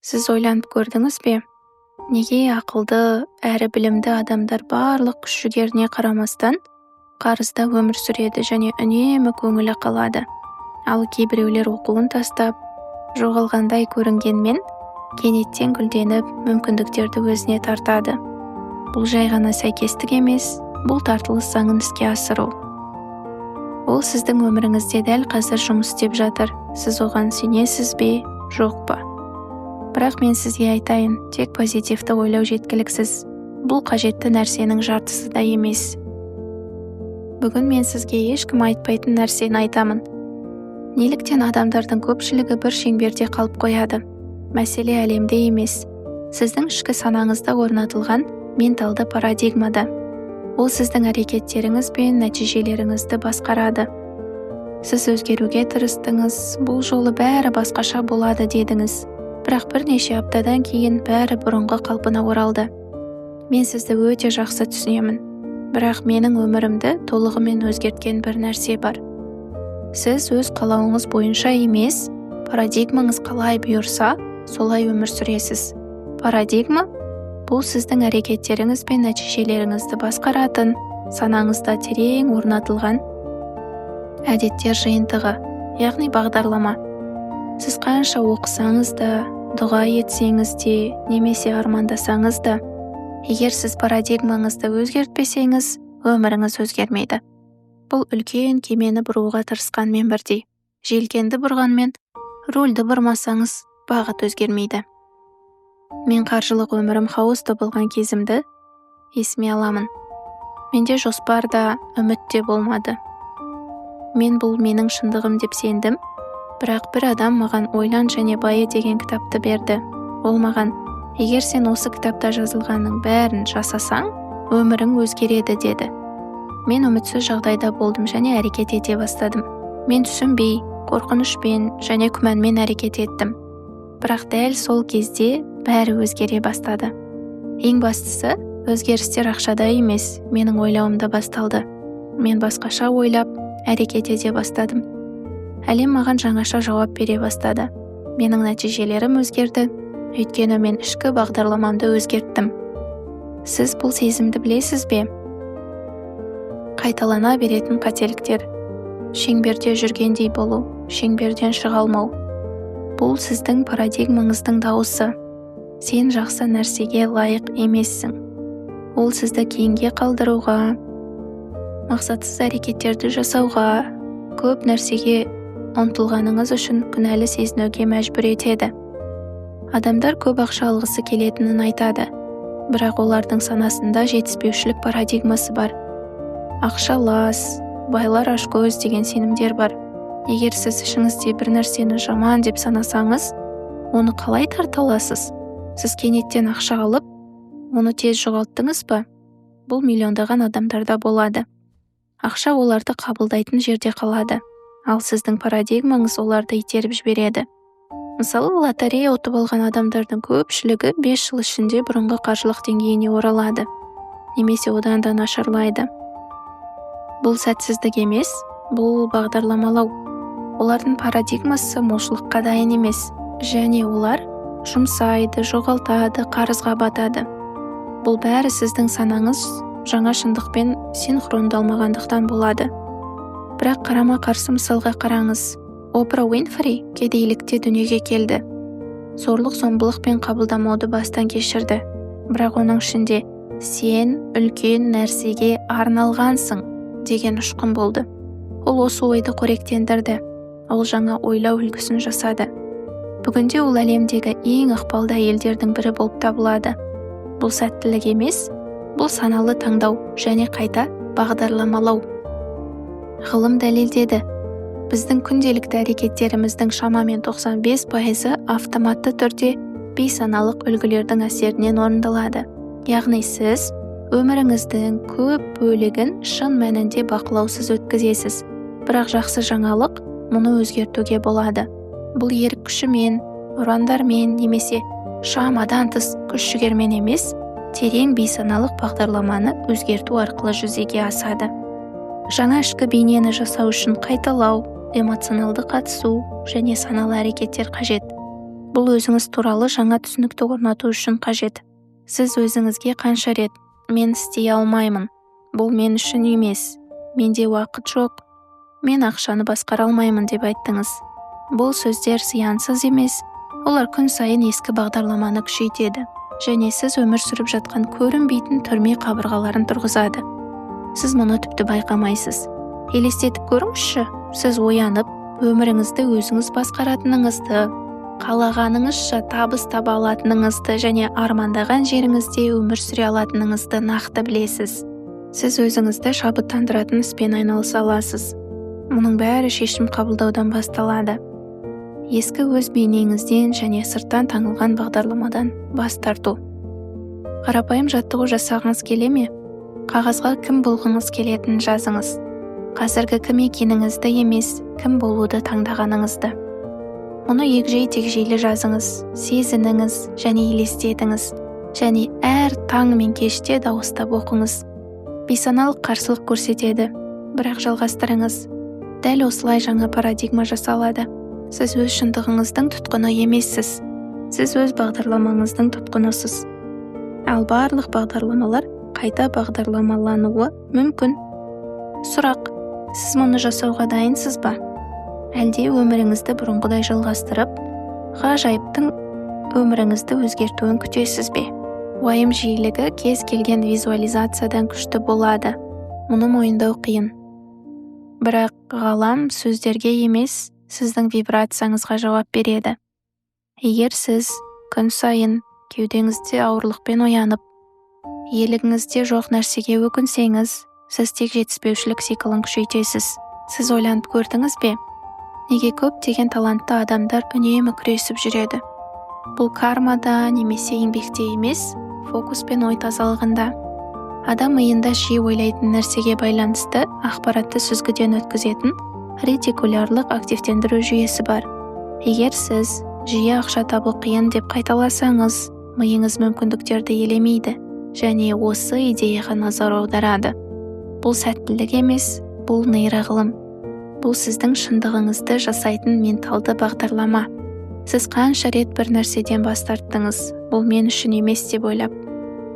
Сіз ойланып көрдіңіз бе? Неге ақылды әрі білімді адамдар барлық күш-жігеріне қарамастан қарызда өмір сүреді және үнемі көңілі қалады. Ал кейбіреулер оқуын тастап, жоғалғандай көрінгенмен, кенеттен гүлденіп, мүмкіндіктерді өзіне тартады. Бұл жай ғана сәйкестік емес, бұл тартылыс заңын іске асыру. Ол сіздің өміріңізде дәл қазір жұмыс істеп жатыр. Сіз оған сенесіз бе, жоқ па? Бірақ мен сізге айтайын, тек позитивті ойлау жеткіліксіз. Бұл қажетті нәрсенің жартысы да емес. Бүгін мен сізге ешкім айтпайтын нәрсені айтамын. Неліктен адамдардың көпшілігі бір шеңберде қалып қояды? Мәселе әлемде емес, сіздің ішкі санаңызда орнатылған менталды парадигмада. Ол сіздің әрекеттеріңіз бен нәтижелеріңізді басқарады. Сіз өзгеруге тырыстыңыз, бұл жолы бәрі басқаша болады дедіңіз. Бірақ бірнеше аптадан кейін бәрі бұрынғы қалпына оралды. Мен сізді өте жақсы түсінемін. Бірақ менің өмірімді толығымен өзгерткен бір нәрсе бар. Сіз өз қалауыңыз бойынша емес, парадигмаңыз қалай бұйырса, солай өмір сүресіз. Парадигма – бұл сіздің әрекеттеріңіз бен нәтижелеріңізді басқаратын, санаңызда терең орнатылған әдеттер жиынтығы, яғни бағдарлама. Сіз қанша оқысаңыз да, дұға етсеңіз де, немесе армандасаңыз да, егер сіз парадигмаңызды өзгертпесеңіз, өміріңіз өзгермейді. Бұл үлкен кемені бұруға тырысқанмен бірдей. Желкенді бұрғанмен, рульді бұрмасаңыз, бағыт өзгермейді. Мен қаржылық өмірім хаосты болған кезімді есіме аламын. Менде жоспар да, үміт те болмады. Мен бұл менің шындығым деп сендім. Бірақ бір адам маған «Ойлан және байы» деген кітапты берді. Ол маған, егер сен осы кітапта жазылғанның бәрін жасасаң, өмірің өзгереді деді. Мен үмітсіз жағдайда болдым және әрекет ете бастадым. Мен түсінбей, қорқынышпен және күмәнмен әрекет еттім. Бірақ дәл сол кезде бәрі өзгере бастады. Ең бастысы, өзгерістер ақшада емес, менің ойлауымда басталды. Мен басқаша ойлап, әрекет ете бастадым. Әлем маған жаңаша жауап бере бастады. Менің нәтижелерім өзгерді, өйткені мен ішкі бағдарламамды өзгерттім. Сіз бұл сезімді білесіз бе? Қайталана беретін қателіктер. Шеңберде жүргендей болу, шеңберден шыға алмау. Бұл сіздің парадигмаңыздың дауысы. Сен жақсы нәрсеге лайық емессің. Ол сізді кейінге қалдыруға, мақсатсыз әрекеттерді жасауға, көп нәрсеге ұмтылғаныңыз үшін күнәлі сезінуге мәжбүр етеді. Адамдар көп ақша алғысы келетінін айтады, бірақ олардың санасында жетіспеушілік парадигмасы бар. Ақша лас, байлар ашкөз деген сенімдер бар. Егер сіз ішіңізде бір нәрсені жаман деп санасаңыз, оны қалай тарта аласыз? Сіз кенеттен ақша алып, оны тез жоғалттыңыз ба? Бұл миллиондаған адамдарда болады. Ақша оларды қабылдайтын жерде қалады. Ал сіздің парадигмаңыз оларды итеріп жібереді. Мысалы, лотерея ұтып алған адамдардың көпшілігі 5 жыл ішінде бұрынғы қаржылық деңгейіне оралады, немесе одан да нашарлайды. Бұл сәтсіздік емес, бұл бағдарламалау. Олардың парадигмасы молшылыққа дайын емес, және олар жұмсайды, жоғалтады, қарызға батады. Бұл бәрі сіздің санаңыз жаңа шындықпен синхрондалмағандықтан болады. Бірақ қарама-қарсы мысалға қараңыз. Опра Уинфри кедейлікте дүниеге келді. Зорлық-зомбылықпен қабылдамауды бастан кешірді. Бірақ оның ішінде «Сен үлкен нәрсеге арналғансың» деген ұшқын болды. Ол осы ойды қоректендірді. Ол жаңа ойлау үлгісін жасады. Бүгінде ол әлемдегі ең ықпалды әйелдердің бірі болып табылады. Бұл сәттілік емес, бұл саналы таңдау және қайта бағдарламалау. Ғылым дәлелдеді. Біздің күнделікті әрекеттеріміздің шамамен 95% автоматты түрде бейсаналық үлгілердің әсерінен орындалады. Яғни сіз өміріңіздің көп бөлігін шын мәнінде бақылаусыз өткізесіз. Бірақ жақсы жаңалық, мұны өзгертуге болады. Бұл ерік күшімен, ұрандармен немесе шамадан тыс күш-жігермен емес, терең бейсаналық бағдарламаны өзгерту арқылы жүзеге асады. Жаңа ішкі бейнені жасау үшін қайталау, эмоционалды қатысу және саналы әрекеттер қажет. Бұл өзіңіз туралы жаңа түсінікті орнату үшін қажет. Сіз өзіңізге қанша рет «мен істей алмаймын», «бұл мен үшін емес», «менде уақыт жоқ», «мен ақшаны басқара алмаймын» деп айттыңыз. Бұл сөздер зиянсыз емес, олар күн сайын ескі бағдарламаны күшейтеді, және сіз өмір сүріп жатқан көрінбейтін түрме қабырғаларын тұрғызады. Сіз мұны тіпті байқамайсыз. Елестетіп көріңізші, сіз оянып, өміріңізді өзіңіз басқаратыныңызды, қалағаныңызша табыс таба алатыныңызды және армандаған жеріңізде өмір сүре алатыныңызды нақты білесіз. Сіз өзіңізді шабыттандыратын іспен айналыса аласыз. Мұның бәрі шешім қабылдаудан басталады. Ескі өз бейнеңізден және сырттан таңылған бағдарламадан бас тарту. Қарапайым жаттығу жасағыңыз келе ме? Қағазға кім болғыңыз келетінін жазыңыз. Қазіргі кім екеніңізді емес, кім болуды таңдағаныңызды. Мұны егжей-тегжейлі жазыңыз, сезініңіз және елестетіңіз, және әр таң мен кеште дауыстап оқыңыз. Бейсаналық қарсылық көрсетеді, бірақ жалғастырыңыз. Дәл осылай жаңа парадигма жасалады. Сіз өз шындығыңыздың тұтқыны емессіз. Сіз өз бағдарламаңыздың тұтқынысыз. Ал барлық бағдарламалар қайта бағдарламалануы мүмкін. Сұрақ: сіз мұны жасауға дайынсыз ба? Әлде өміріңізді бұрынғыдай жалғастырып, ғажайыптың өміріңізді өзгертуін күтесіз бе? Уайым жиілігі кез келген визуализациядан күшті болады. Мұны мойындау қиын. Бірақ ғалам сөздерге емес, сіздің вибрацияңызға жауап береді. Егер сіз күн сайын кеудеңізде ауырлықпен оянып, иелігіңізде жоқ нәрсеге өкінсеңіз, сіз тек жетіспеушілік циклын күшейтесіз. Сіз ойланып көрдіңіз бе? Неге көптеген талантты адамдар үнемі күресіп жүреді? Бұл кармада немесе еңбекте емес, фокус пен ой тазалығында. Адам миында жиі ойлайтын нәрсеге байланысты ақпаратты сүзгіден өткізетін ретикулярлық активтендіру жүйесі бар. Егер сіз жиі ақша табу қиын деп қайталасаңыз, миыңыз мүмкіндіктерді елемейді және осы идеяға назар аударады. Бұл сәттілік емес, бұл нейроғылым. Бұл сіздің шындығыңызды жасайтын менталды бағдарлама. Сіз қанша рет бір нәрседен бас тарттыңыз, бұл мен үшін емес деп ойлап.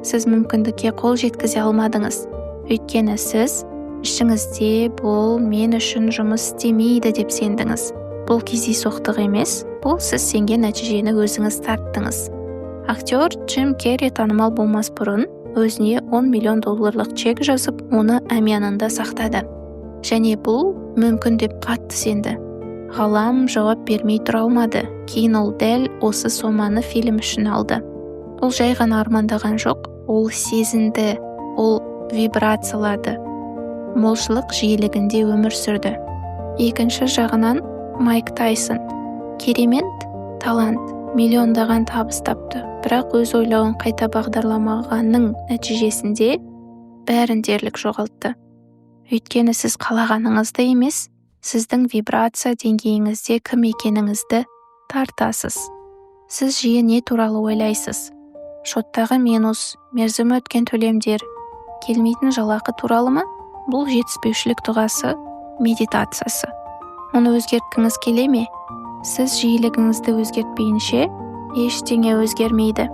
Сіз мүмкіндікке қол жеткізе алмадыңыз. Өйткені сіз ішіңізде бұл мен үшін жұмыс істемейді деп сендіңіз. Бұл кездейсоқтық емес, бұл сіз сенген нәтижені өзіңіз тарттыңыз. Актер Джим Керри танымал болмас бұрын өзіне $10 миллион чек жазып, оны әмиянында сақтады. Және бұл мүмкін деп қатты сенді. Ғалам жауап бермей тұра алмады. Кейін ол дәл осы соманы фильм үшін алды. Ол жай ғана армандаған жоқ, ол сезінді, ол вибрациялады. Молшылық жиілігінде өмір сүрді. Екінші жағынан Майк Тайсон. Керемет, талант, миллиондаған табыс тапты. Бірақ өз ойлауын қайта бағдарламағанның нәтижесінде бәрін дерлік жоғалтты. Өйткені сіз қалағаныңызды емес, сіздің вибрация деңгейіңізде кім екеніңізді тартасыз. Сіз жиі не туралы ойлайсыз? Шоттағы минус, мерзімі өткен төлемдер, келмейтін жалақы туралы ма? Бұл жетіспеушілік дұғасы, медитациясы. Оны өзгерткіңіз келе ме? Сіз жиілігіңізді өзгертпейінше, ештеңе өзгермейді.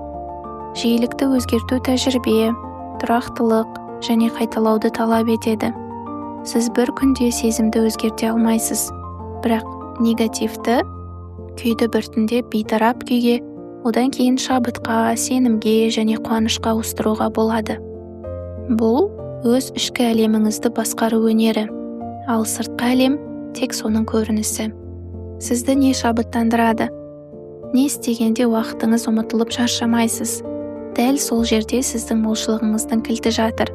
Жиілікті өзгерту тәжірибе, тұрақтылық және қайталауды талап етеді. Сіз бір күнде сезімді өзгерте алмайсыз, бірақ негативті күйді біртіндеп бейтарап күйге, одан кейін шабытқа, сенімге және қуанышқа ауыстыруға болады. Бұл өз ішкі әлеміңізді басқару өнері, ал сыртқы әлем тек соның көрінісі. Сізді не шабыттандырады? Не істегенде уақытыңыз ұмытылып шаршамайсыз? Дәл сол жерде сіздің молшылығыңыздың кілті жатыр.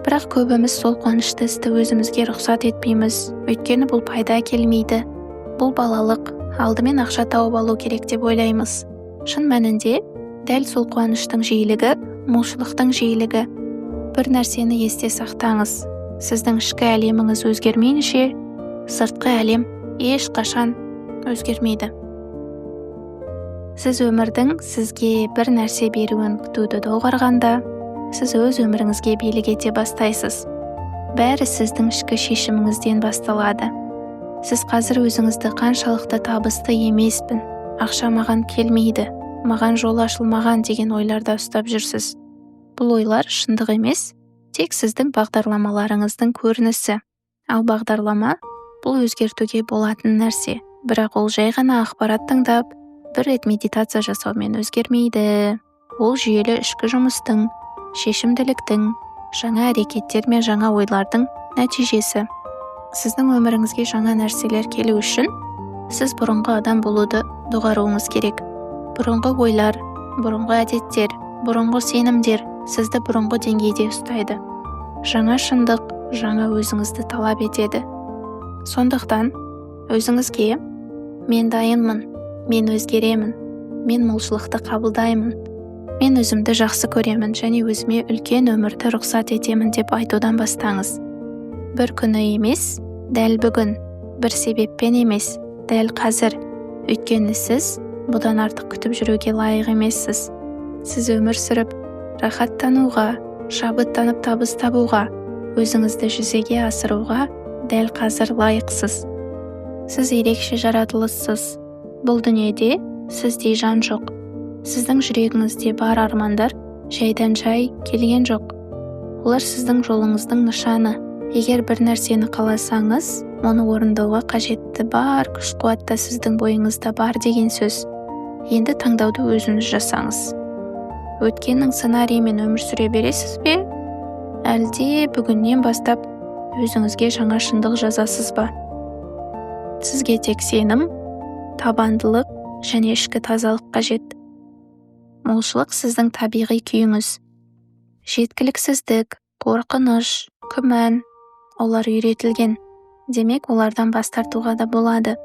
Бірақ көбіміз сол қуанышты істі өзімізге рұқсат етпейміз, өйткені бұл пайда келмейді. Бұл балалық, алдымен ақша тауып алу керек деп ойлаймыз. Шын мәнінде, дәл сол қуаныштың жиілігі, молшылықтың жиілігі. Бір нәрсені есте сақтаңыз. Сіздің ішкі әлеміңіз өзгермейінше, сыртқы әлем ешқашан өзгермейді. Сіз өмірдің сізге бір нәрсе беруін күтуді доғарғанда, сіз өз өміріңізге билік ете бастайсыз. Бәрі сіздің ішкі шешіміңізден басталады. Сіз қазір өзіңізді қаншалықты табысты емеспін, ақша маған келмейді, маған жол ашылмаған деген ойларда ұстап жүрсіз. Бұл ойлар шындық емес, тек сіздің бағдарламаларыңыздың көрінісі. Ал бағдарлама бұл өзгертуге болатын нәрсе, бірақ ол жай ғана ақпарат тыңдап, бір рет медитация жасаумен өзгермейді. Ол жүйелі ішкі жұмыстың, шешімділіктің, жаңа әрекеттер мен жаңа ойлардың нәтижесі. Сіздің өміріңізге жаңа нәрселер келу үшін, сіз бұрынғы адам болуды доғаруыңыз керек. Бұрынғы ойлар, бұрынғы әдеттер, бұрынғы сенімдер сізді бұрынғы деңгейде ұстайды. Жаңа шындық, жаңа өзіңізді талап етеді. Сондықтан, өзіңізге мен дайынмын, мен өзгеремін, мен молшылықты қабылдаймын, мен өзімді жақсы көремін және өзіме үлкен өмірді рұқсат етемін деп айтудан бастаңыз. Бір күні емес, дәл бүгін, бір себеппен емес, дәл қазір. Өйткені сіз бұдан артық күтіп жүруге лайық емессіз. Сіз өмір сүріп, рахаттануға, шабыттанып табыс табуға, өзіңізді жүзеге асыруға дәл қазір лайықсыз. Сіз ерекше жаратылыссыз. Бұл дүниеде сіздей жан жоқ. Сіздің жүрегіңізде бар армандар жайдан жай келген жоқ. Олар сіздің жолыңыздың нышаны. Егер бір нәрсені қаласаңыз, оны орындауға қажетті бар күш-қуатта сіздің бойыңызда бар деген сөз. Енді таңдауды өзіңіз жасаңыз. Өткеннің сценарийімен өмір сүре бересіз бе? Әлде бүгіннен бастап өзіңізге жаңа шындық жазасыз ба? Сізге тек сенім, табандылық және ішкі тазалық қажет. Молшылық сіздің табиғи күйіңіз. Жеткіліксіздік, қорқыныш, күмән, олар үйретілген. Демек, олардан бас тартуға да болады.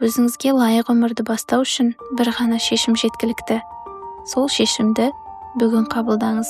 Өзіңізге лайық өмірді бастау үшін бір ғана шешім жеткілікті. Сол шешімді бүгін қабылдаңыз.